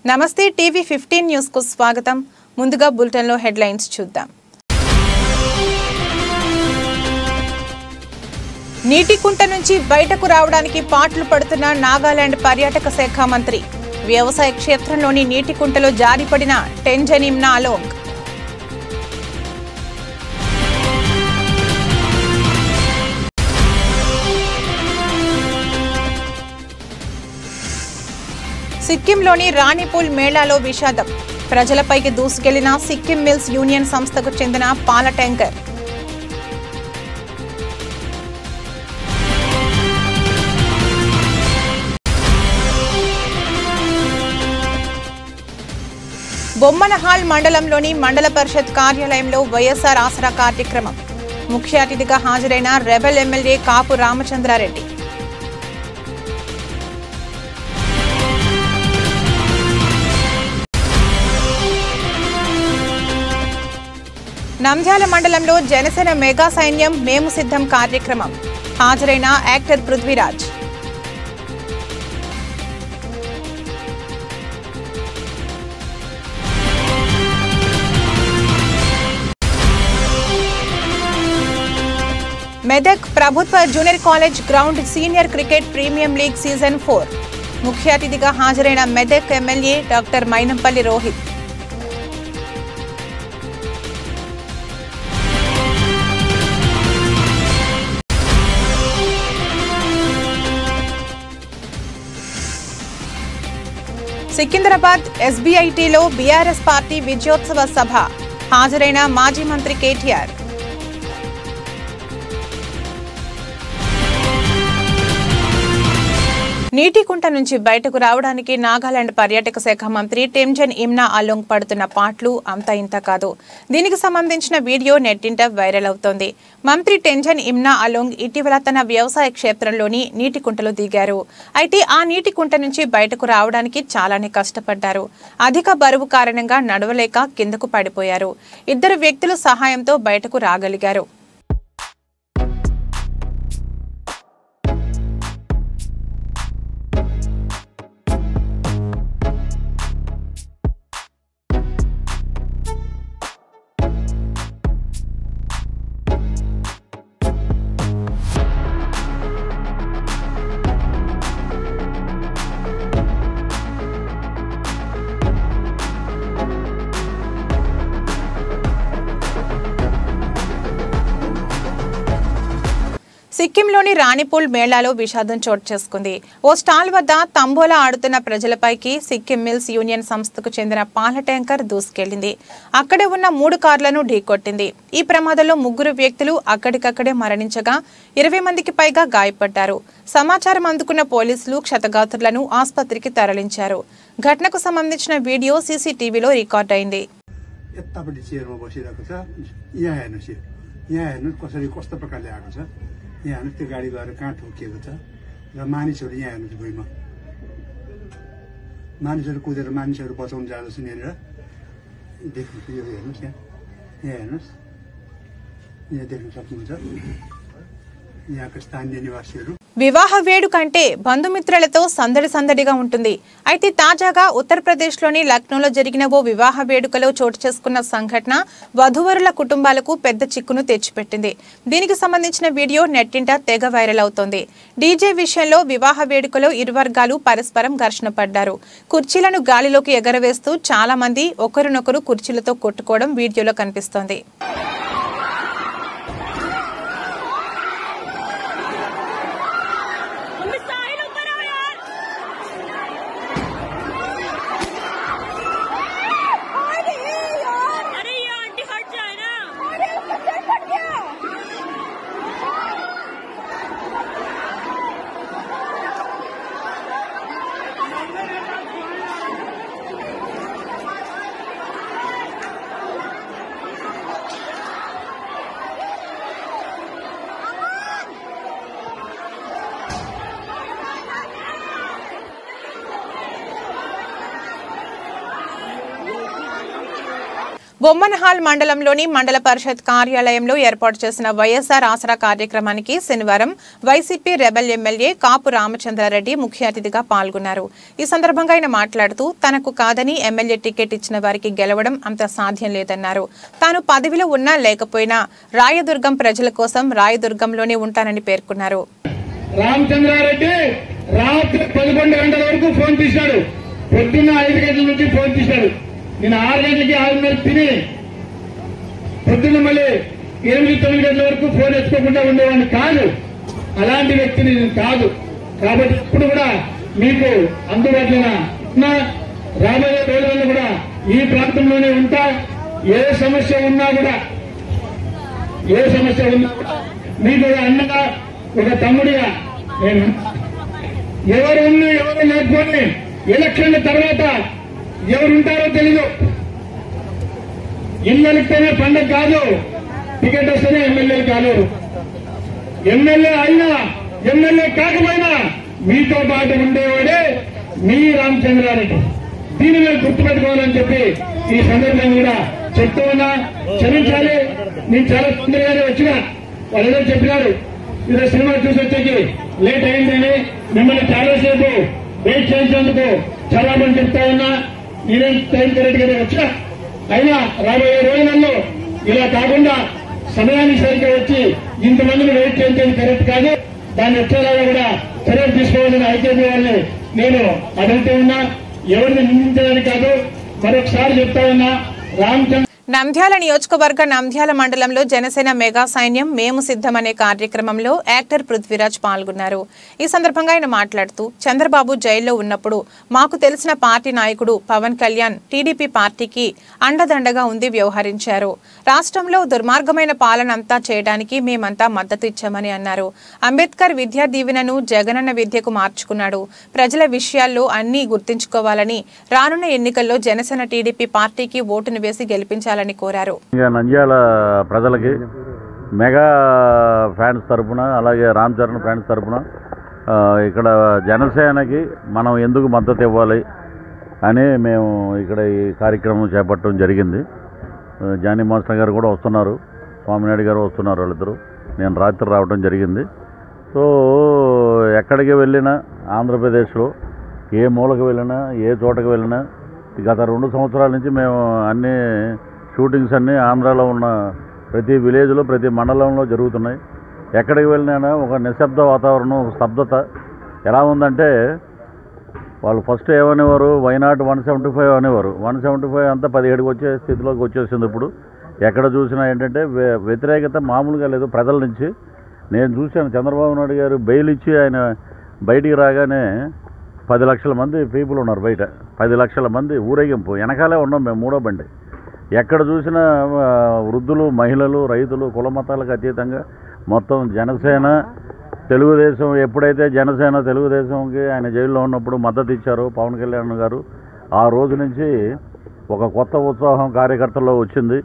నమస్తే TV 15 news కు స్వాగతం. ముందుగా బులెటిన్ లో హెడ్లైన్స్ చూద్దాం. నీటికుంట నుంచి బయటకు రావడానికి పాటలు పడుతున్న నాగాలాండ్ పర్యాటక శాఖ మంత్రి. వ్యవసాయ క్షేత్రంలోని నీటికుంటలో జారిపడిన టెంజన్ ఇమ్నా అలోంగ్. సిక్కింలోని రాణిపూల్ మేళాలో విషాదం. ప్రజలపైకి దూసుకెళ్లిన సిక్కిం మిల్స్ యూనియన్ సంస్థకు చెందిన పాల ట్యాంకర్. బొమ్మనహాల్ మండలంలోని మండల పరిషత్ కార్యాలయంలో వైఎస్ఆర్ ఆసరా కార్యక్రమం. ముఖ్య అతిథిగా హాజరైన రెబెల్ ఎమ్మెల్యే కాపు రామచంద్రారెడ్డి. నంద్యాల మండలంలో జనసేన మెగా సైన్యం మేము సిద్ధం కార్యక్రమం. హాజరైన యాక్టర్ పృథ్వీరాజ్. మెదక్ ప్రభుత్వ junior college ground senior cricket premium league season 4. ముఖ్య అతిథిగా హాజరైన మెదక్ ఎమ్మెల్యే డాక్టర్ మైనంపల్లి రోహిత్. సికింద్రాబాద్ ఎస్బీఐటీలో బీఆర్ఎస్ పార్టీ విజయోత్సవ సభ. హాజరైన మాజీ మంత్రి కేటీఆర్. నీటికుంట నుంచి బయటకు రావడానికి నాగాలాండ్ పర్యాటక శాఖ మంత్రి టెంజన్ ఇమ్నా అలోంగ్ పడుతున్న పాటలు అంతా ఇంత కాదు. దీనికి సంబంధించిన వీడియో నెట్టింట వైరల్ అవుతోంది. మంత్రి టెంజన్ ఇమ్నా అలోంగ్ ఇటీవల తన వ్యవసాయ క్షేత్రంలోని నీటికుంటలో దిగారు. అయితే ఆ నీటికుంట నుంచి బయటకు రావడానికి చాలానే కష్టపడ్డారు. అధిక బరువు కారణంగా నడవలేక కిందకు పడిపోయారు. 2 వ్యక్తుల సహాయంతో బయటకు రాగలిగారు. సిక్కింలోని రాణిపూల్ మేళాలో విషాదం చోటు చేసుకుంది. ఓ స్టాల్ వద్ద తంబోలా ఆడుతున్న ప్రజలపైకి సిక్కిం మిల్స్ యూనియన్ సంస్థకు చెందిన పాల ట్యాంకర్ దూసుకెళ్లింది. అక్కడే ఉన్న 3 కార్లను ఢీకొట్టింది. ఈ ప్రమాదంలో 3 వ్యక్తులు అక్కడికక్కడే మరణించగా 20 మందికి పైగా గాయపడ్డారు. సమాచారం అందుకున్న పోలీసులు క్షతగాత్రులను ఆసుపత్రికి తరలించారు. ఘటనకు సంబంధించిన వీడియో సీసీటీవీలో రికార్డ్ అయింది. यहाँ हेर्नुहोस् त्यो गाडी गएर कहाँ ठोकिएको छ र मानिसहरू यहाँ हेर्नुहोस् भुइँमा मानिसहरू कुदेर मानिसहरू बचाउन जाँदैछ यहाँनिर देख्नुहोस् यो हेर्नुहोस् यहाँ हेर्नुहोस् यहाँ देख्न सक्नुहुन्छ यहाँका स्थानीय निवासीहरू. వివాహ వేడుక అంటే బంధుమిత్రులతో సందడిగా ఉంటుంది. అయితే తాజాగా ఉత్తరప్రదేశ్లోని లక్నోలో జరిగిన ఓ వివాహ వేడుకలో చోటు చేసుకున్న సంఘటన వధూవరుల కుటుంబాలకు పెద్ద చిక్కును తెచ్చిపెట్టింది. దీనికి సంబంధించిన వీడియో నెట్టింట తెగ వైరల్ అవుతోంది. డీజే విషయంలో వివాహ వేడుకలో ఇరు వర్గాలు పరస్పరం ఘర్షణ పడ్డారు. కుర్చీలను గాలిలోకి ఎగరవేస్తూ చాలా మంది ఒకరినొకరు కుర్చీలతో కొట్టుకోవడం వీడియోలో కనిపిస్తోంది. బొమ్మనహాల్ మండలంలోని మండల పరిషత్ కార్యాలయంలో ఏర్పాటు చేసిన వైఎస్ఆర్ ఆసరా కార్యక్రమానికి శనివారం వైసీపీ రెబెల్ ఎమ్మెల్యే కాపు రామచంద్రారెడ్డి ముఖ్య అతిథిగా పాల్గొన్నారు. ఈ సందర్భంగా ఆయన మాట్లాడుతూ తనకు కాదని ఎమ్మెల్యే టికెట్ ఇచ్చిన వారికి గెలవడం అంత సాధ్యం లేదన్నారు. తాను పదవిలో ఉన్నా లేకపోయినా రాయదుర్గం ప్రజల కోసం రాయదుర్గంలోనే ఉంటానని పేర్కొన్నారు. రామచంద్రారెడ్డి రాత్రి 11 గంటల వరకు ఫోన్ తీశాడు. పొద్దున్న 5 గంటల నుంచి ఫోన్ తీశాడు. నేను 6 గంటలకి 6:30 తిని పొద్దున్న మళ్ళీ 8-9 గంటల వరకు ఫోన్ ఎత్తుకోకుండా ఉండేవాడిని కాదు. అలాంటి వ్యక్తిని నేను కాదు. కాబట్టి ఇప్పుడు కూడా మీకు అందుబాటులో ఉన్నా, రాబోయే రోజుల్లో కూడా ఈ ప్రాంతంలోనే ఉంటా. ఏ సమస్య ఉన్నా కూడా మీకు ఒక అన్నగా ఒక తమ్ముడిగా నేను ఎవరు లేకపోతే ఎలక్షన్ల తర్వాత ఎవరుంటారో తెలీదు. ఇళ్ళకితేనే పండగ కాదు, టికెట్ వస్తేనే ఎమ్మెల్యేలు కాదు. ఎమ్మెల్యే అయినా ఎమ్మెల్యే కాకపోయినా మీతో పాటు ఉండేవాడే మీ రామచంద్రారెడ్డి. దీన్ని మేము గుర్తుపెట్టుకోవాలని చెప్పి ఈ సందర్భంగా కూడా చెప్తూ ఉన్నా. క్షమించాలి, నేను చాలా తొందరగానే వచ్చిన. వాళ్ళు ఏదో చెప్పినారు, ఇదో సినిమా చూసి వచ్చేకి లేట్ అయిందని మిమ్మల్ని చాలాసేపు వెయిట్ చేయించేందుకు చాలా మంది చెప్తా ఉన్నా. నేనేం టైం కరెక్ట్ గానే వచ్చా. అయినా రాబోయే రోజులలో ఇలా కాకుండా సమయానికి సరిగ్గా వచ్చి ఇంతమందిని వెయిట్ చేయించేది కరెక్ట్ కాదు. దాన్ని వచ్చేలాగా కూడా చర్యలు తీసుకోవాలని ఐకేపీ వాళ్ళని నేను అడుగుతూ ఉన్నా. ఎవరిని నిందించడానికి కాదు. మరొకసారి చెప్తా ఉన్నా, రామచంద్ర నంద్యాల నియోజకవర్గ నంద్యాల మండలంలో జనసేన మెగా సైన్యం మేము సిద్ధమనే కార్యక్రమంలో యాక్టర్ పృథ్వీరాజ్ పాల్గొన్నారు. ఈ సందర్భంగా ఆయన మాట్లాడుతూ చంద్రబాబు జైల్లో ఉన్నప్పుడు మాకు తెలిసిన పార్టీ నాయకుడు పవన్ కళ్యాణ్ టీడీపీ పార్టీకి అండదండగా ఉంది వ్యవహరించారు. రాష్ట్రంలో దుర్మార్గమైన పాలన అంతా చేయడానికి మేమంతా మద్దతు ఇచ్చామని అన్నారు. అంబేద్కర్ విద్యా దీవెనను జగనన్న విద్యకు మార్చుకున్నాడు. ప్రజల విషయాల్లో అన్నీ గుర్తుంచుకోవాలని రానున్న ఎన్నికల్లో జనసేన టీడీపీ పార్టీకి ఓటును వేసి గెలిపించాలని కోరారు. నంద్యాల ప్రజలకి మెగా ఫ్యాన్స్ తరఫున, అలాగే రామ్ చరణ్ ఫ్యాన్స్ తరఫున ఇక్కడ జనసేనకి మనం ఎందుకు మద్దతు ఇవ్వాలి అని మేము ఇక్కడ ఈ కార్యక్రమం చేపట్టడం జరిగింది. జానీ మాస్టర్ గారు కూడా వస్తున్నారు, స్వామినాయుడు గారు వస్తున్నారు. వాళ్ళిద్దరూ నేను రాత్రి రావడం జరిగింది. సో ఎక్కడికి వెళ్ళినా ఆంధ్రప్రదేశ్లో ఏ మూలకు వెళ్ళినా ఏ చోటకి వెళ్ళినా గత 2 సంవత్సరాల నుంచి మేము అన్ని షూటింగ్స్ అన్నీ ఆంధ్రాలో ఉన్న ప్రతి విలేజ్లో ప్రతి మండలంలో జరుగుతున్నాయి. ఎక్కడికి వెళ్ళినా ఒక నిశ్శబ్ద వాతావరణం, స్తబ్దత ఎలా ఉందంటే వాళ్ళు ఫస్ట్ ఏమనేవారు, వైనాట్ 175 అనేవారు. 175 అంతా 17కి వచ్చే స్థితిలోకి వచ్చేసింది. ఇప్పుడు ఎక్కడ చూసినా ఏంటంటే వ్యతిరేకత మామూలుగా లేదు ప్రజల నుంచి. నేను చూశాను, చంద్రబాబు నాయుడు గారు బెయిల్ ఇచ్చి ఆయన బయటికి రాగానే 10 లక్షల మంది పీపుల్ ఉన్నారు బయట. 10 లక్షల మంది ఊరేగింపు, వెనకాలే ఉన్నాం మేము, 3వ బండి. ఎక్కడ చూసినా వృద్ధులు, మహిళలు, రైతులు, కుల మతాలకు అతీతంగా మొత్తం జనసేన తెలుగుదేశం. ఎప్పుడైతే జనసేన తెలుగుదేశంకి ఆయన జైల్లో ఉన్నప్పుడు మద్దతు ఇచ్చారో పవన్ కళ్యాణ్ గారు, ఆ రోజు నుంచి ఒక కొత్త ఉత్సాహం కార్యకర్తల్లో వచ్చింది.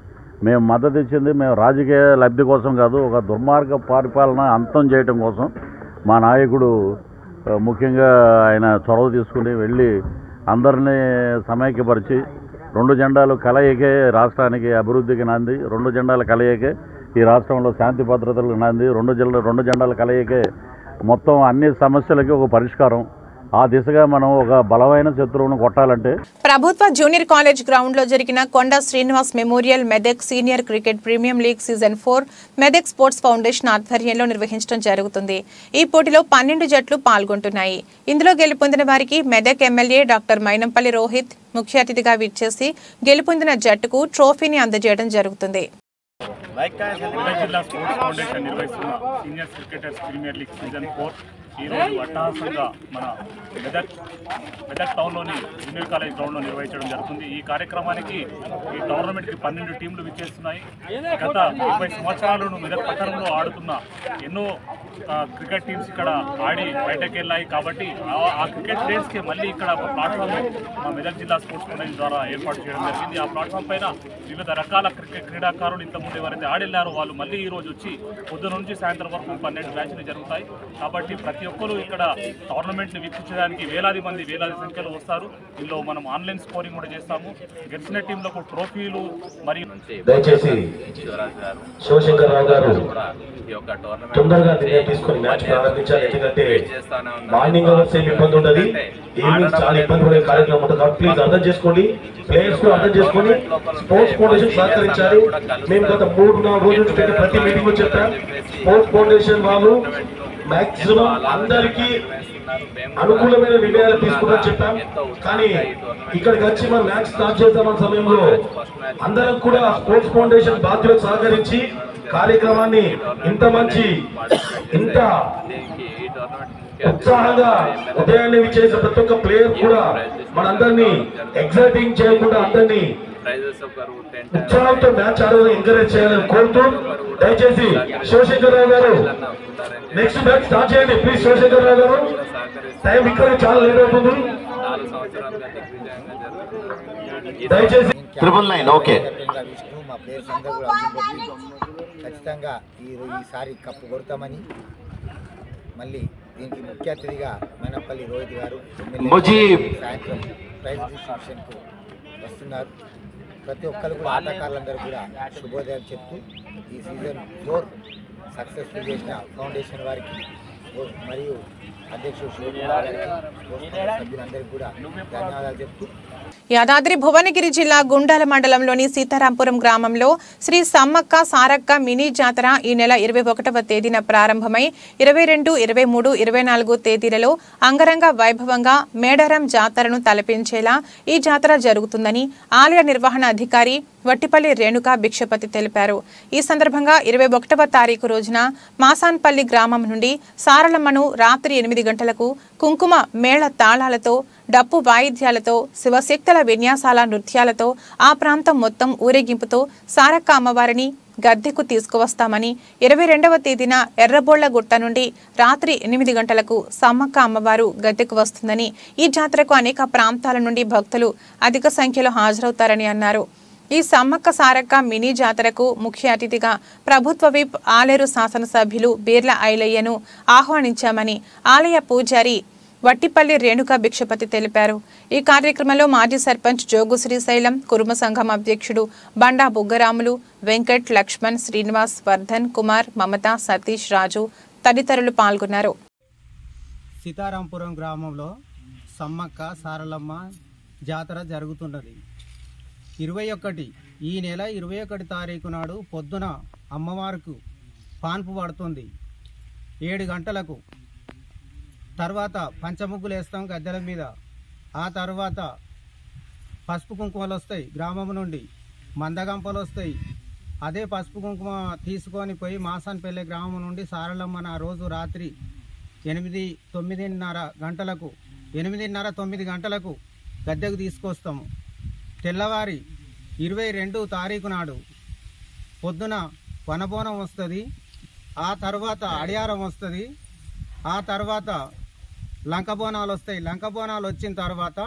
మేము మద్దతు ఇచ్చింది మేము రాజకీయ లబ్ధి కోసం కాదు, ఒక దుర్మార్గ పరిపాలన అంతం చేయటం కోసం. మా నాయకుడు ముఖ్యంగా ఆయన చొరవ తీసుకుని వెళ్ళి అందరినీ సమైక్యపరిచి 2 జెండాలు కలయికే రాష్ట్రానికి అభివృద్ధికి నాంది. 2 జెండాల కలయికే ఈ రాష్ట్రంలో శాంతి భద్రతలకు నాంది. 2 జెండాల కలయికే మొత్తం అన్ని సమస్యలకి ఒక పరిష్కారం. ఆ దిశగా మనం ఒక బలమైన శత్రువును కొట్టాలంటే ప్రభుత్వ జూనియర్ కాలేజ్ గ్రౌండ్ లో జరిగిన కొండ Srinivas memorial Medak senior cricket premium league season 4 Medak sports foundation ఆధ్వర్యంలో నిర్వహించడం జరుగుతుంది. ఈ పోటీలో 12 జట్లు పాల్గొంటున్నాయి. ఇందులో గెలుపొందిన వారికి మెదక్ ఎమ్మెల్యే డాక్టర్ మైనంపల్లి రోహిత్ ముఖ్య అతిథిగా విచ్చేసి గెలుపొందిన జట్టుకు ట్రోఫీని అందజేయడం జరుగుతుంది. మెదక్ జిల్లా స్పోర్ట్స్ ఫౌండేషన్ నిర్వహిస్తున్న senior cricketers premier league season 4 ఈరోజు అట్టహాసంగా మన మెదక్ టౌన్లోని జూనియర్ కాలేజ్ గ్రౌండ్లో నిర్వహించడం జరుగుతుంది. ఈ కార్యక్రమానికి ఈ టోర్నమెంట్కి 12 టీంలు విచ్చేస్తున్నాయి. గత 20 సంవత్సరాలను మెదక్ పట్టణంలో ఆడుతున్న ఎన్నో క్రికెట్ టీమ్స్ ఇక్కడ ఆడి బయటకు వెళ్ళాయి. కాబట్టి ఆ క్రికెట్ ప్లేయర్స్కి మళ్ళీ ఇక్కడ ఒక ప్లాట్ఫామ్ మా మెదక్ జిల్లా స్పోర్ట్స్ ఫౌండేషన్ ద్వారా ఏర్పాటు చేయడం జరిగింది. ఆ ప్లాట్ఫామ్ పైన వివిధ రకాల క్రీడాకారులు ఇంతకుముందు ఎవరైతే ఆడిల్లారో వాళ్ళు మళ్ళీ ఈరోజు వచ్చి పొద్దున నుంచి సాయంత్రం వరకు 12 మ్యాచ్లు జరుగుతాయి. కాబట్టి ప్రతి ప్రతి ఒక్కరు ఇక్కడ టోర్నమెంట్ని వీక్షించడానికి వేలాది సంఖ్యలో వస్తారు. ఇందులో మనం ఆన్లైన్ స్కోరింగ్ కూడా చేస్తాము. గెలిచిన టీంలకు ట్రోఫీలు మరియు దయచేసి శివశంకర్రావు గారు తొందరగా నిర్ణయం తీసుకొని మ్యాచ్ ప్రారంభించాలి. ఎందుకంటే మార్నింగ్ అవర్స్ ఏమి ఇబ్బంది ఉండదు, ఈవినింగ్ చాలా ఇబ్బంది పడే కార్యక్రమం ఉంటుంది. కాబట్టి ప్లీజ్ అర్థం చేసుకోండి, ప్లేయర్స్ కూడా అర్థం చేసుకొని స్పోర్ట్స్ ఫౌండేషన్ సహకరించారు. మేము గత 3-4 రోజుల నుంచి ప్రతి మీటింగ్ లో చెప్పాం. స్పోర్ట్స్ ఫౌండేషన్ వాళ్ళు మాక్సిమం అందరికీ అనుకూలమైన నిర్ణయాలు తీసుకుంటారని చెప్పాం. కానీ ఇక్కడికి వచ్చి మనం మ్యాచ్ స్టార్ట్ చేద్దామన్న సమయంలో అందరం కూడా స్పోర్ట్స్ ఫౌండేషన్ బాధ్యులకు సహకరించి కార్యక్రమాన్ని ఇంత ఉత్సాహంగా ఉదయాన్నే విచ్చేసిన ప్రతి ఒక్క ప్లేయర్ కూడా మనందరినీ ఎగ్జైటింగ్ చేయకుండా అందరినీ ఉత్సాహంతో మ్యాచ్ ఆడాలని ఎంకరేజ్ చేయాలని కోరుతూ దయచేసి శివశంకర్రావు గారు నెక్స్ట్ మ్యాచ్ స్టార్ట్ చేయండి ప్లీజ్. శివశంకర్రావు గారు టైం ఇక్కడ చాలా లేట్ అవుతుంది, దయచేసి 999. ఓకే, మా ప్లేయర్స్ అందరూ కూడా ఖచ్చితంగా ఈసారి కప్పు కొడతామని, మళ్ళీ దీనికి ముఖ్య అతిథిగా మైనపల్లి రోహిత్ గారు సాయంత్రం ప్రైజ్ డిస్ట్రిబ్యూషన్కు వస్తున్నారు. ప్రతి ఒక్కరు కూడా ఆటగాళ్ళందరూ కూడా శుభోదయాలు చెప్తూ ఈ సీజన్ 4 సక్సెస్ఫుల్ చేసిన ఫౌండేషన్ వారికి మరియు అధ్యక్షుడు శివకుమార్ గారికి సభ్యులందరికీ కూడా ధన్యవాదాలు చెప్తూ యాదాద్రి భువనగిరి జిల్లా గుండాల మండలంలోని సీతారాంపురం గ్రామంలో శ్రీ సమ్మక్క సారక్క మినీ జాతర ఈ నెల 21వ తేదీన ప్రారంభమై 22, 23, 24 తేదీలలో అంగరంగ వైభవంగా మేడారం జాతరను తలపించేలా ఈ జాతర జరుగుతుందని ఆలయ నిర్వహణ అధికారి వట్టిపల్లి రేణుకా భిక్షపతి తెలిపారు. ఈ సందర్భంగా 21వ తారీఖు రోజున మాసాన్పల్లి గ్రామం నుండి సారలమ్మను రాత్రి 8 గంటలకు కుంకుమ మేళ తాళాలతో, డప్పు వాయిద్యాలతో, శివశక్తుల విన్యాసాల నృత్యాలతో ఆ ప్రాంతం మొత్తం ఊరేగింపుతో సారక్క అమ్మవారిని గద్దెకు తీసుకువస్తామని, 22వ తేదీన ఎర్రబోళ్లగుట్ట నుండి రాత్రి 8 గంటలకు సమ్మక్క అమ్మవారు గద్దెకు వస్తుందని, ఈ జాతరకు అనేక ప్రాంతాల నుండి భక్తులు అధిక సంఖ్యలో హాజరవుతారని అన్నారు. ఈ సమ్మక్క సారక్క మినీ జాతరకు ముఖ్య అతిథిగా ప్రభుత్వ విప్ ఆలేరు శాసనసభ్యులు బీర్ల ఐలయ్యను ఆహ్వానించామని ఆలయ పూజారి వట్టిపల్లి రేణుకా భిక్షపతి తెలిపారు. ఈ కార్యక్రమంలో మాజీ సర్పంచ్ జోగు శ్రీశైలం, కురుమ సంఘం అధ్యక్షుడు బండా బుగ్గరాములు, వెంకట్, లక్ష్మణ్, శ్రీనివాస్, వర్ధన్ కుమార్, మమత, సతీష్, రాజు తదితరులు పాల్గొన్నారు. సీతారాంపురం గ్రామంలో సమ్మక్క సారలమ్మ జాతర జరుగుతున్నది. 21 ఈ నెల 21 తారీఖు నాడు పొద్దున అమ్మవారికి పాన్పు పడుతుంది 7 గంటలకు. తర్వాత పంచముగ్గులు వేస్తాం గద్దెల మీద. ఆ తర్వాత పసుపు కుంకుమలు వస్తాయి, గ్రామం నుండి మందగంపలు వస్తాయి. అదే పసుపు కుంకుమ తీసుకొని పోయి మాసాన్పల్లి గ్రామం నుండి సారలమ్మన ఆ రోజు రాత్రి 8-9 గంటలకు 8:30-9 గంటలకు గద్దెకు తీసుకొస్తాము. తెల్లవారి 22 తారీఖు నాడు పొద్దున వనబోనం వస్తుంది. ఆ తర్వాత అడియారం వస్తుంది. ఆ తర్వాత లంకబోనాలు వస్తాయి. లంకబోనాలు వచ్చిన తర్వాత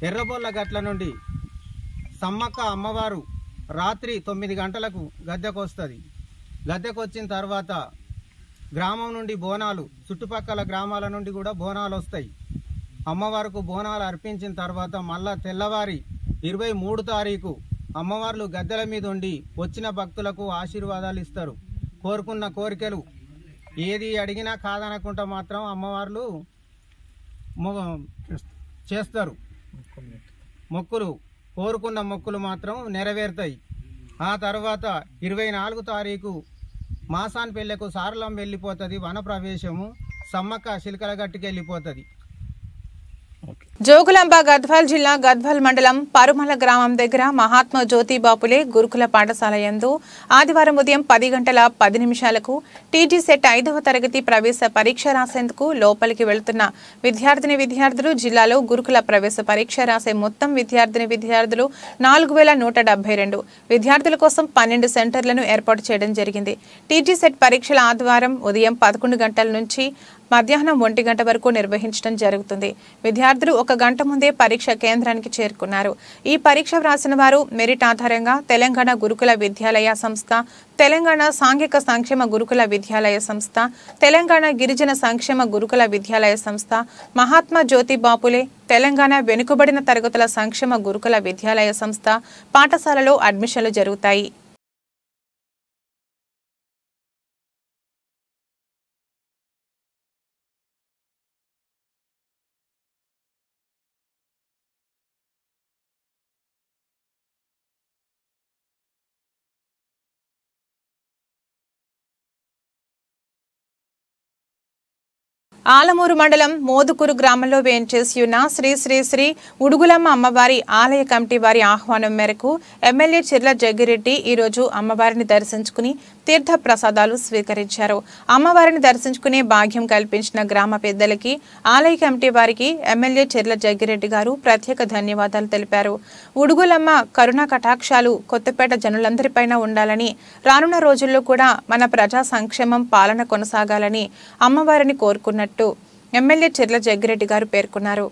ఎర్రబొల్ల గట్ల నుండి సమ్మక్క అమ్మవారు రాత్రి 9 గంటలకు గద్దెకు వస్తుంది. గద్దెకు వచ్చిన తర్వాత గ్రామం నుండి బోనాలు, చుట్టుపక్కల గ్రామాల నుండి కూడా బోనాలు వస్తాయి. అమ్మవారికి బోనాలు అర్పించిన తర్వాత మళ్ళా తెల్లవారి 23 తారీఖు అమ్మవార్లు గద్దెల మీద ఉండి వచ్చిన భక్తులకు ఆశీర్వాదాలు ఇస్తారు. కోరుకున్న కోరికలు ఏది అడిగినా కాదనకుండా మాత్రం అమ్మవార్లు చేస్తారు. మొక్కులు కోరుకున్న మొక్కులు మాత్రం నెరవేరుతాయి. ఆ తర్వాత 24 తారీఖు మాసాన్పల్లెకు సారలం వెళ్ళిపోతుంది. వన ప్రవేశము సమ్మక్క శిల్కల గట్టుకి వెళ్ళిపోతుంది. జోగులాంబ గద్వాల్ జిల్లా గద్వాల్ మండలం పరుమల గ్రామం దగ్గర మహాత్మా జ్యోతిబాపులే గురుకుల పాఠశాల యందు ఆదివారం ఉదయం 10 గంటల 10 నిమిషాలకు టీజీ సెట్ 5వ తరగతి ప్రవేశ పరీక్ష రాసేందుకు లోపలికి వెళ్తున్న విద్యార్థులు జిల్లాలో గురుకుల ప్రవేశ పరీక్ష రాసే మొత్తం విద్యార్థులు 4172 విద్యార్థుల కోసం 12 సెంటర్లను ఏర్పాటు చేయడం జరిగింది. టీజీ సెట్ పరీక్షల ఆదివారం ఉదయం 11 గంటల నుంచి మధ్యాహ్నం 1 గంట వరకు నిర్వహించడం జరుగుతుంది. విద్యార్థులు ఒక గంట ముందే పరీక్ష కేంద్రానికి చేరుకున్నారు. ఈ పరీక్ష వ్రాసిన వారు మెరిట్ ఆధారంగా తెలంగాణ గురుకుల విద్యాలయ సంస్థ, తెలంగాణ సాంఘిక సంక్షేమ గురుకుల విద్యాలయ సంస్థ, తెలంగాణ గిరిజన సంక్షేమ గురుకుల విద్యాలయ సంస్థ, మహాత్మా జ్యోతి బాపులే తెలంగాణ వెనుకబడిన తరగతుల సంక్షేమ గురుకుల విద్యాలయ సంస్థ పాఠశాలలో అడ్మిషన్లు జరుగుతాయి. ఆలమూరు మండలం మోదుకూరు గ్రామంలో వేంచేసి ఉన్న శ్రీ శ్రీ శ్రీ ఉడుగులమ్మ అమ్మవారి ఆలయ కమిటీ వారి ఆహ్వానం మేరకు ఎమ్మెల్యే చిర్ల జగ్గిరెడ్డి ఈరోజు అమ్మవారిని దర్శించుకుని తీర్థ ప్రసాదాలు స్వీకరించారు. అమ్మవారిని దర్శించుకునే భాగ్యం కల్పించిన గ్రామ పెద్దలకి, ఆలయ కమిటీ వారికి ఎమ్మెల్యే చిర్ల జగ్గిరెడ్డి గారు ప్రత్యేక ధన్యవాదాలు తెలిపారు. ఉడుగులమ్మ కరుణా కటాక్షాలు కొత్తపేట జనులందరిపైన ఉండాలని, రానున్న రోజుల్లో కూడా మన ప్రజా సంక్షేమం పాలన కొనసాగాలని అమ్మవారిని కోరుకున్నట్టు ఎమ్మెల్యే చిర్ల జగ్గిరెడ్డి గారు పేర్కొన్నారు.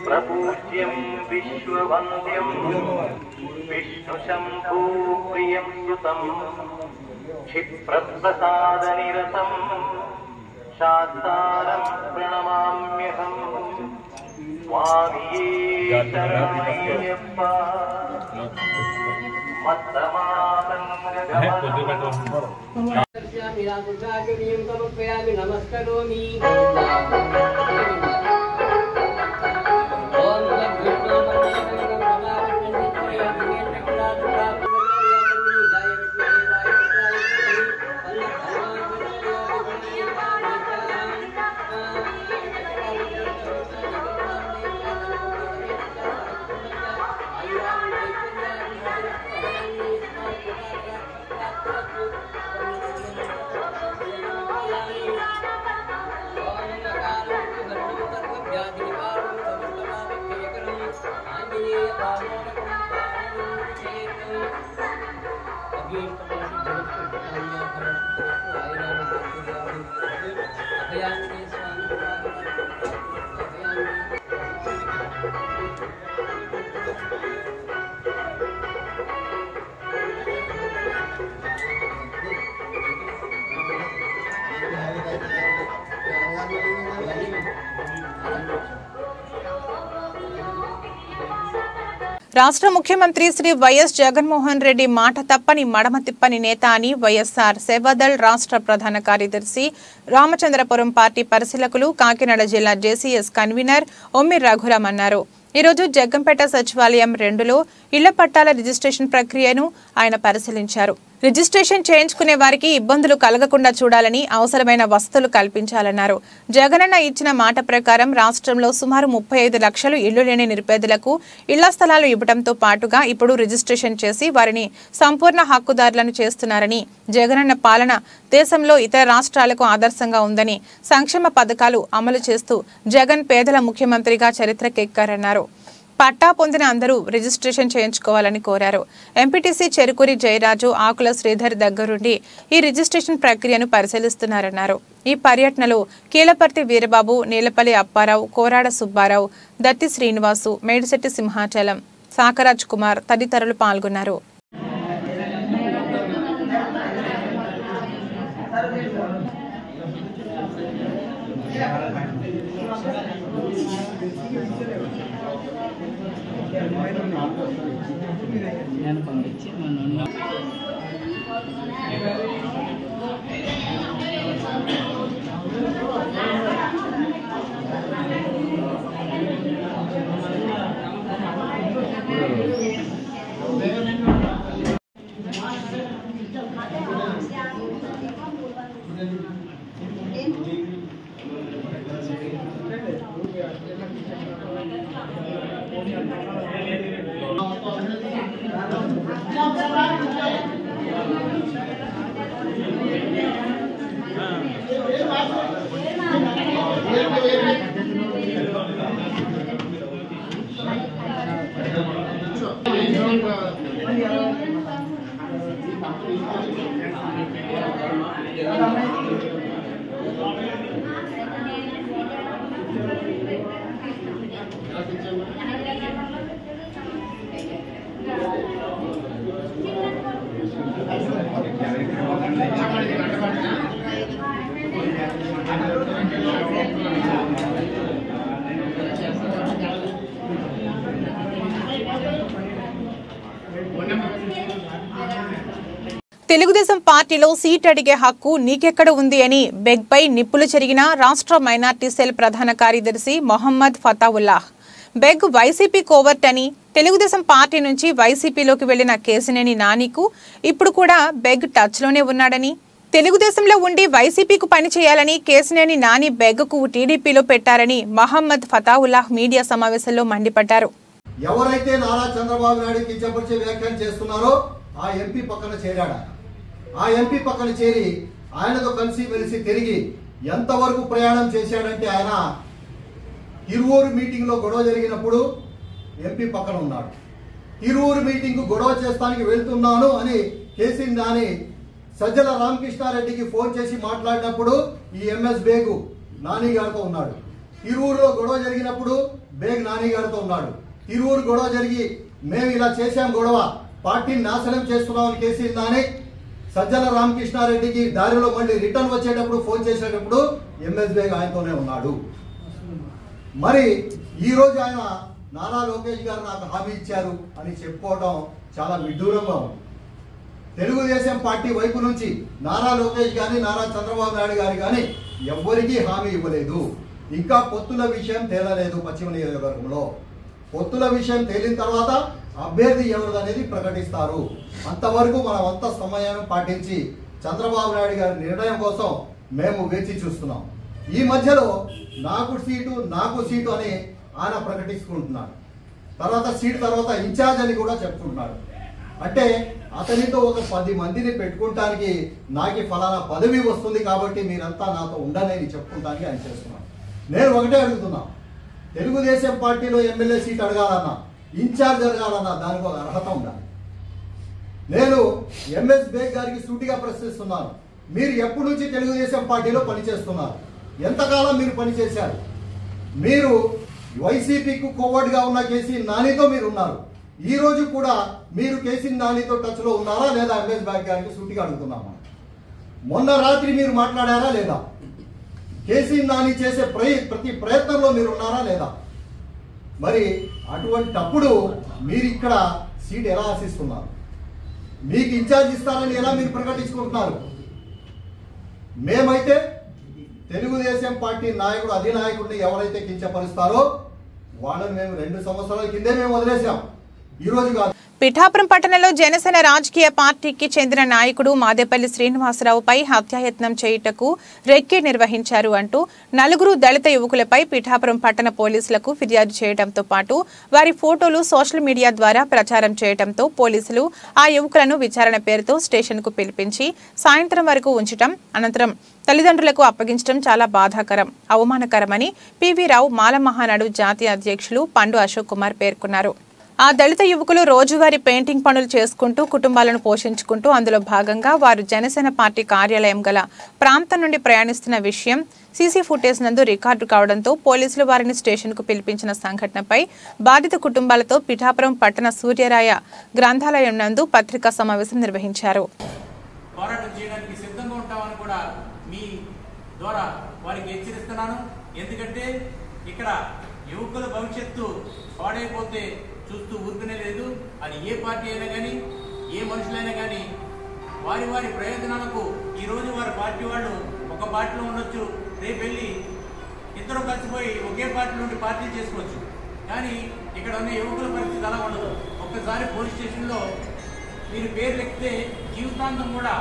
प्रपूज्यं विश्ववन्द्यं विष्णुशम्भू प्रियं सुतं क्षिप्रप्रसादनिरतं शास्तारं प्रणमाम्यहं स्वामिये शरणमय्यप्प नमस्करोमि రాష్ట్ర ముఖ్యమంత్రి శ్రీ వైఎస్ జగన్మోహన్ రెడ్డి మాట తప్పని మడమ తిప్పని నేత అని వైఎస్ఆర్ సేవాదళ్ రాష్ట్ర ప్రధాన కార్యదర్శి రామచంద్రపురం పార్టీ పరిశీలకులు కాకినాడ జిల్లా జేసీఎస్ కన్వీనర్ ఒమ్మి రఘురాం అన్నారు. ఈరోజు జగ్గంపేట సచివాలయం 2లో ఇళ్ల పట్టాల రిజిస్ట్రేషన్ ప్రక్రియను ఆయన పరిశీలించారు. రిజిస్ట్రేషన్ చేయించుకునే వారికి ఇబ్బందులు కలగకుండా చూడాలని, అవసరమైన వసతులు కల్పించాలన్నారు. జగనన్న ఇచ్చిన మాట ప్రకారం రాష్ట్రంలో సుమారు 35 లక్షలు ఇళ్లు లేని నిరుపేదలకు ఇళ్ల స్థలాలు ఇవ్వడంతో పాటుగా ఇప్పుడు రిజిస్ట్రేషన్ చేసి వారిని సంపూర్ణ హక్కుదారులను చేస్తున్నారని, జగనన్న పాలన దేశంలో ఇతర రాష్ట్రాలకు ఆదర్శంగా ఉందని, సంక్షేమ పథకాలు అమలు చేస్తూ జగన్ పేదల ముఖ్యమంత్రిగా చరిత్రకెక్కారన్నారు. పట్టా పొందిన అందరూ రిజిస్ట్రేషన్ చేయించుకోవాలని కోరారు. ఎంపీటీసీ చెరుకూరి జయరాజు, ఆకుల శ్రీధర్ దగ్గరుండి ఈ రిజిస్ట్రేషన్ ప్రక్రియను పరిశీలిస్తున్నారన్నారు. ఈ పర్యటనలో కీలపర్తి వీరబాబు, నీలపల్లి అప్పారావు, కోరాడ సుబ్బారావు, దత్తి శ్రీనివాసు, మేడిశెట్టి సింహాచలం, సాకరాజ్ కుమార్ తదితరులు పాల్గొన్నారు. తెలుగుదేశం పార్టీలో సీట్ అడిగే హక్కు నీకెక్కడ ఉంది అని బెగ్పై నిప్పులు చెరిగిన రాష్ట్ర మైనార్టీ సెల్ ప్రధాన కార్యదర్శి మొహమ్మద్ ఫతావుల్లాహ్. బెగ్ వైసీపీ కోవర్ట్ అని, తెలుగుదేశం పార్టీ నుంచి వైసీపీలోకి వెళ్లిన కేసినేని నానికి ఇప్పుడు కూడా బెగ్ టచ్లోనే ఉన్నాడని, తెలుగుదేశంలో ఉండి వైసీపీకు పని చేయాలని కేసినేని నాని బెగ్కు టీడీపీలో పెట్టారని మొహమ్మద్ ఫతావుల్లాహ్ మీడియా సమావేశంలో మండిపడ్డారు. ఎవరైతే నారా చంద్రబాబు నాయుడు కించపరిచే వ్యాఖ్యలు చేస్తున్నారో ఆ ఎంపీ పక్కన చేరాడు. ఆ ఎంపీ పక్కన చేరి ఆయనతో కలిసి మెలిసి తిరిగి ఎంతవరకు ప్రయాణం చేశాడంటే ఆయన తిరువూరు మీటింగ్ లో గొడవ జరిగినప్పుడు ఎంపీ పక్కన ఉన్నాడు. తిరువూరు మీటింగ్ గొడవ చేస్తానికి వెళ్తున్నాను అని కేసీ నాని సజ్జల రామకృష్ణారెడ్డికి ఫోన్ చేసి మాట్లాడినప్పుడు ఈ ఎంఎస్ బేగు నాని గారితో ఉన్నాడు. తిరువూరులో గొడవ జరిగినప్పుడు బేగ్ నాని గారితో ఉన్నాడు. తిరువూరు గొడవ జరిగి మేము ఇలా చేశాం, గొడవ పార్టీని నాశనం చేస్తున్నామని కేసీ నాని సజ్జల రామకృష్ణారెడ్డికి దారిలో మళ్ళీ రిటర్న్ వచ్చేటప్పుడు ఫోన్ చేసేటప్పుడు ఎంఎస్ బేగ్ ఆయనతోనే ఉన్నాడు. మరి ఈ రోజు ఆయన నారా లోకేష్ గారు నాకు హామీ ఇచ్చారు అని చెప్పుకోవడం చాలా విడ్డూరంగా ఉంది. తెలుగుదేశం పార్టీ వైపు నుంచి నారా లోకేష్ గాని నారా చంద్రబాబు నాయుడు గారు కానీ ఎవ్వరికీ హామీ ఇవ్వలేదు. ఇంకా పొత్తుల విషయం తేలలేదు. పశ్చిమ నియోజకవర్గంలో పొత్తుల విషయం తేలిన తర్వాత అభ్యర్థి ఎవరిదనేది ప్రకటిస్తారు. అంతవరకు మనం అంత సమయాన్ని పాటించి చంద్రబాబు నాయుడు గారి నిర్ణయం కోసం మేము వేచి చూస్తున్నాం. ఈ మధ్యలో నాకు సీటు అని ఆయన ప్రకటించుకుంటున్నాడు. తర్వాత సీటు తర్వాత ఇన్ఛార్జ్ అని కూడా చెప్పుకుంటున్నాడు. అంటే అతనితో ఒక 10 మందిని పెట్టుకుంటానికి నాకు ఫలానా పదవి వస్తుంది కాబట్టి మీరంతా నాతో ఉండని చెప్పుకుంటానికి ఆయన చేస్తున్నాడు. నేను ఒకటే అడుగుతున్నా, తెలుగుదేశం పార్టీలో ఎమ్మెల్యే సీట్ అడగాలన్నా, ఇన్ఛార్జ్ అడగాలన్నా దానికి ఒక అర్హత ఉండాలి. నేను ఎంఎస్ బేగ్ గారికి సూటిగా ప్రశ్నిస్తున్నాను, మీరు ఎప్పటి నుంచి తెలుగుదేశం పార్టీలో పనిచేస్తున్నారు? ఎంతకాలం మీరు పనిచేశారు? మీరు వైసీపీకి కోవర్డ్గా ఉన్న కేసీ నానితో మీరు ఉన్నారు. ఈ రోజు కూడా మీరు కేసీ నానితో టచ్ లో ఉన్నారా లేదా? ఎంఎస్ బేగ్ గారికి సూటిగా అడుగుతున్నాము. మొన్న రాత్రి మీరు మాట్లాడారా లేదా? కేసీ నాని చేసే ప్రతి ప్రయత్నంలో మీరు ఉన్నారా లేదా? మరి అటువంటప్పుడు మీరు ఇక్కడ సీట్ ఎలా ఆశిస్తున్నారు? మీకు ఇన్ఛార్జ్ ఇస్తారని ఎలా మీరు ప్రకటించుకుంటున్నారు? మేమైతే తెలుగుదేశం పార్టీ నాయకుడు అధినాయకుడిని ఎవరైతే కించపరుస్తారో వాళ్ళని మేము 2 సంవత్సరాల కిందే మేము వదిలేసాం, ఈ రోజు కాదు. పిఠాపురం పట్టణంలో జనసేన రాజకీయ పార్టీకి చెందిన నాయకుడు మాదేపల్లి శ్రీనివాసరావుపై హత్యాయత్నం చేయుటకు రెక్కి నిర్వహించారు అంటూ 4 దళిత యువకులపై పిఠాపురం పట్టణ పోలీసులకు ఫిర్యాదు చేయడంతో పాటు వారి ఫోటోలు సోషల్ మీడియా ద్వారా ప్రచారం చేయడంతో పోలీసులు ఆ యువకులను విచారణ పేరుతో స్టేషన్కు పిలిపించి సాయంత్రం వరకు ఉంచడం, అనంతరం తల్లిదండ్రులకు అప్పగించడం చాలా బాధాకరం, అవమానకరమని పివి రావు మాల మహానాడు జాతీయ అధ్యక్షులు పండు అశోక్ కుమార్ పేర్కొన్నారు. ఆ దళిత యువకులు రోజువారీ పెయింటింగ్ పనులు చేసుకుంటూ కుటుంబాలను పోషించుకుంటూ అందులో భాగంగా వారు జనసేన పార్టీ కార్యాలయం గల ప్రాంతం నుండి ప్రయాణిస్తున్న విషయం సీసీ ఫుటేజ్ నందు రికార్డు కావడంతో పోలీసులు వారిని స్టేషన్కు పిలిపించిన సంఘటనపై బాధిత కుటుంబాలతో పిఠాపురం పట్టణ సూర్యరాయ గ్రంథాలయం నందు పత్రికా సమావేశం నిర్వహించారు. పోరాటం చేయడానికి సిద్ధంగా ఉంటామని కూడా మీ ద్వారా వారికి హెచ్చరిస్తున్నాను. ఎందుకంటే ఇక్కడ యువకుల భవిష్యత్తు పాడైపోతే చూస్తూ ఊరుకునే లేదు. అది ఏ పార్టీ అయినా కానీ, ఏ మనుషులైనా కానీ వారి వారి ప్రయోజనాలకు ఈరోజు వారి పార్టీ వాళ్ళు ఒక పార్టీలో ఉండొచ్చు, రేపు వెళ్ళి ఇద్దరు కలిసిపోయి ఒకే పార్టీ నుండి పార్టీలు చేసుకోవచ్చు. కానీ ఇక్కడ ఉన్న యువకుల పరిస్థితి అలా ఉండదు. ఒక్కసారి పోలీస్ స్టేషన్లో మీరు పేర్లు ఎక్కితే జీవితాంతం కూడా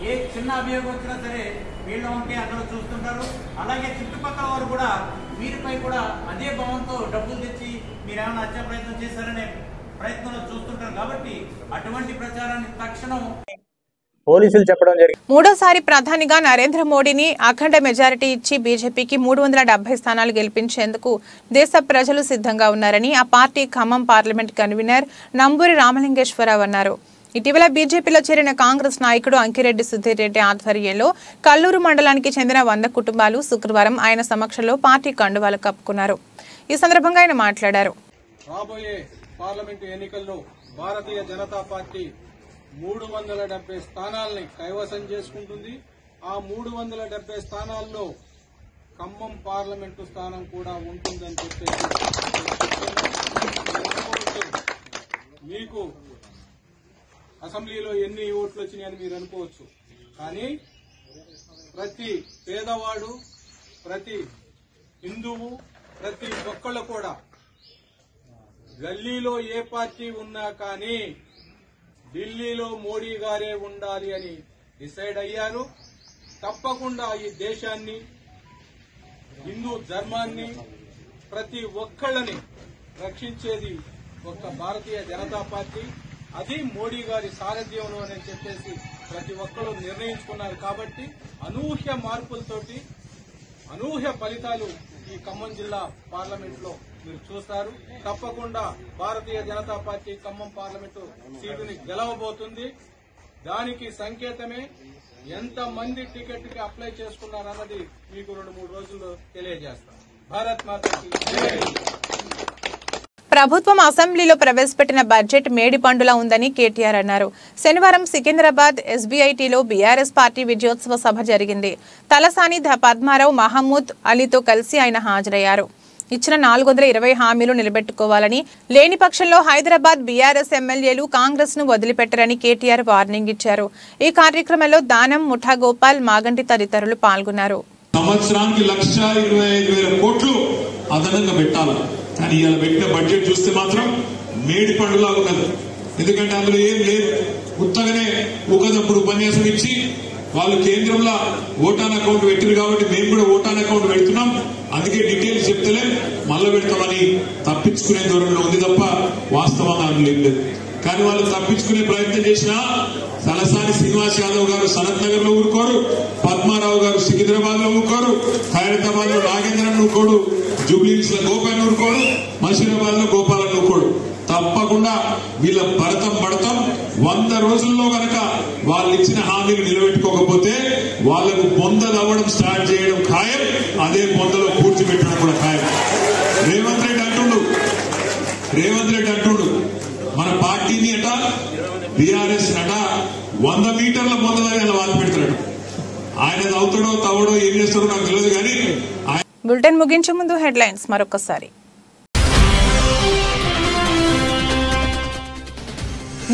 ఏ చిన్న అభియోగం వచ్చినా సరే వీళ్ళ ఉంటే అందరూ చూస్తుంటారు. అలాగే చుట్టుపక్కల వారు కూడా వీరిపై కూడా అదే భావంతో డబ్బులు తెచ్చి మీరేమైనా హత్యా ప్రయత్నం చేశారనే ప్రయత్నంలో చూస్తుంటారు. కాబట్టి అటువంటి ప్రచారాన్ని తక్షణం పోలీసులు చెప్పడం జరిగింది. మూడోసారి ప్రధానిగా నరేంద్ర మోడీని అఖండ మెజారిటీ ఇచ్చి బీజేపీకి 370 స్థానాలు గెలిపించేందుకు దేశ ప్రజలు సిద్ధంగా ఉన్నారని ఆ party Khammam parliament convener Namburi Ramalingeswararao అన్నారు. ఇటీవల బీజేపీలో చేరిన కాంగ్రెస్ నాయకుడు అంకిరెడ్డి సుధీర్ రెడ్డి ఆధ్వర్యంలో కల్లూరు మండలానికి చెందిన 100 కుటుంబాలు శుక్రవారం ఆయన సమక్షంలో పార్టీ కండువాలు కప్పుకున్నారు. ఈ సందర్భంగా ఆయన మాట్లాడారు. రాబోయే పార్లమెంటు ఎన్నికల్లో భారతీయ జనతా పార్టీ 370 స్థానాల్ని కైవసం చేసుకుంటుంది. ఆ 370 స్థానాల్లో ఖమ్మం పార్లమెంటు స్థానం కూడా ఉంటుందని చెప్పేసి మీకు అసెంబ్లీలో ఎన్ని ఓట్లు వచ్చినాయని మీరు అనుకోవచ్చు. కానీ ప్రతి పేదవాడు, ప్రతి హిందువు, ప్రతి ఒక్కళ్ళు కూడా గల్లీలో ఏ పార్టీ ఉన్నా కానీ ఢిల్లీలో మోడీ గారే ఉండాలి అని డిసైడ్ అయ్యారు. తప్పకుండా ఈ దేశాన్ని, హిందూ ధర్మాన్ని, ప్రతి ఒక్కళ్ళని రక్షించేది ఒక్క భారతీయ జనతా పార్టీ. అది మోడీ గారి సారథ్యంలో అని చెప్పేసి ప్రతి ఒక్కరు నిర్ణయించుకున్నారు. కాబట్టి అనూహ్య మార్పులతోటి అనూహ్య ఫలితాలు ఈ ఖమ్మం జిల్లా పార్లమెంట్లో మీరు చూస్తారు. తప్పకుండా భారతీయ జనతా పార్టీ ఖమ్మం పార్లమెంటు సీటుని గెలవబోతుంది. దానికి సంకేతమే ఎంతమంది టికెట్ కి అప్లై చేసుకున్నారన్నది మీకు 2-3 రోజుల్లో తెలియజేస్తాం. భారత్ మాతాకి జై. ప్రభుత్వం అసెంబ్లీలో ప్రవేశపెట్టిన బడ్జెట్ మేడి పండులా ఉందని కేటీఆర్ అన్నారు. శనివారం సికింద్రాబాద్ ఎస్బీఐటీలో బీఆర్ఎస్ పార్టీ విజయోత్సవ సభ జరిగింది. తలసాని పద్మారావు, మహమూద్ అలీతో కలిసి ఆయన హాజరయ్యారు. ఇచ్చిన 420 హామీలు నిలబెట్టుకోవాలని, లేని పక్షంలో హైదరాబాద్ బీఆర్ఎస్ ఎమ్మెల్యేలు కాంగ్రెస్ ను వదిలిపెట్టరని కేటీఆర్ వార్నింగ్ ఇచ్చారు. ఈ కార్యక్రమంలో దానం, ముఠా గోపాల్, మాగంటి తదితరులు పాల్గొన్నారు. సంవత్సరానికి 1,25,000 కోట్లు అదనంగా పెట్టాలి. కానీ ఇవాళ పెట్టిన బడ్జెట్ చూస్తే మాత్రం మేడి పండులా ఉన్నది. ఎందుకంటే అందులో ఏం లేదు. కొత్తగానే ఊకదప్పుడు ఉపన్యాసం ఇచ్చి వాళ్ళు కేంద్రంలో ఓటాన్ అకౌంట్ పెట్టారు కాబట్టి మేము కూడా ఓటాన్ అకౌంట్ పెడుతున్నాం, అందుకే డీటెయిల్స్ చెప్తలే మళ్ళీ పెడతామని తప్పించుకునే ధోరణిలో ఉంది తప్ప వాస్తవంగా అందులో ఏం లేదు. కానీ వాళ్ళు తప్పించుకునే ప్రయత్నం చేసినా తలసాని శ్రీనివాస్ యాదవ్ గారు సనత్ నగర్ లో ఊరుకోరు, పద్మారావు గారు సికింద్రాబాద్ లో ఊరుకోరు, ఖైరతాబాద్ లో నాగేంద్రన్ ఊరుకోడు, జూబ్లీహిల్స్ లో గోపాల్ ఊరుకోడు, మషీరాబాద్ లో గోపాలన్ ఊరుకోడు. తప్పకుండా వీళ్ళ భరతం పడతాం. 100 రోజుల్లో గనక వాళ్ళు ఇచ్చిన హామీలు నిలబెట్టుకోకపోతే వాళ్లకు బొందలు అవ్వడం స్టార్ట్ చేయడం ఖాయం. అదే బొందలో పూడ్చిపెట్టడం కూడా ఖాయం. రేవంత్ రెడ్డి అంటుండు మన పార్టీని అట బీఆర్ఎస్ అట 100 మీటర్ల బొందలని వాళ్ళు పెడతాడు. ఆయన అవుతాడో తవ్వడో ఏం చేస్తాడో నాకు తెలియదు. కానీ బులెటిన్ ముగించే ముందు హెడ్లైన్స్ మరొకసారి.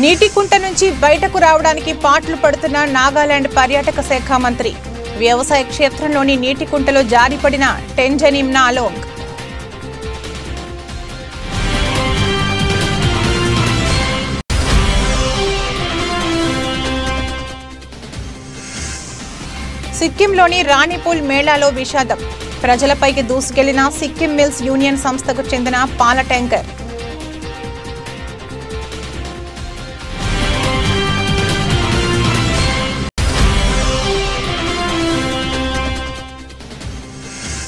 నీటి కుంట నుంచి బయటకు రావడానికి పాట్లు పడుతున్న నాగాలాండ్ పర్యాటక శాఖ మంత్రి. వ్యవసాయ క్షేత్రంలోని నీటి కుంటలో జారిపడిన టెంజన్ ఇమ్నా అలోంగ్. సిక్కింలోని రాణిపూల్ మేళాలో విషాదం. ప్రజలపైకి దూసుకెళ్లిన సిక్కిం మిల్స్ యూనియన్ సంస్థకు చెందిన పాల ట్యాంకర్.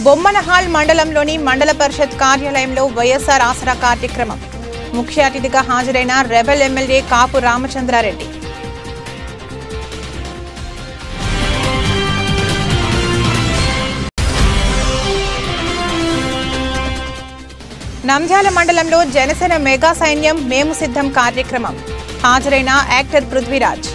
బొమ్మనహాల్ మండలంలోని మండల పరిషత్ కార్యాలయంలో వైఎస్ఆర్ ఆసరా కార్యక్రమం. ముఖ్య అతిథిగా హాజరైన రెబెల్ ఎమ్మెల్యే కాపు రామచంద్రారెడ్డి. నంద్యాల మండలంలో జనసేన మెగా సైన్యం మేము సిద్ధం కార్యక్రమం. హాజరైన యాక్టర్ పృథ్వీరాజ్.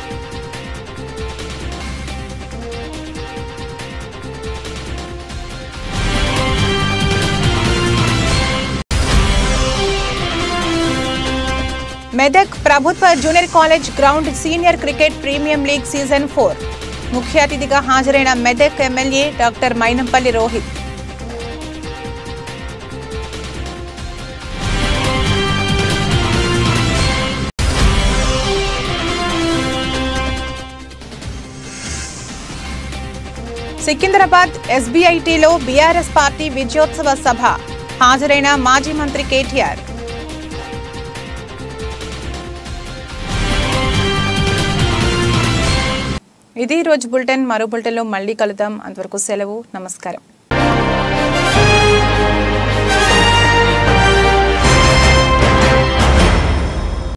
మెదక్ ప్రభుత్వ junior college ground senior cricket premium league season 4 ముఖ్య అతిథిగా హాజరైన మెదక్ ఎమ్మెల్యే డాక్టర్ మైనంపల్లి రోహిత్. సికింద్రాబాద్ ఎస్బీఐటీలో బీఆర్ఎస్ పార్టీ విజయోత్సవ సభ హాజరైన మాజీ మంత్రి కేటీఆర్. ఇది రోజు బులెటిన్. మరో బులెటిన్లో మళ్ళీ కలుద్దాం. అంతవరకు సెలవు. నమస్కారం.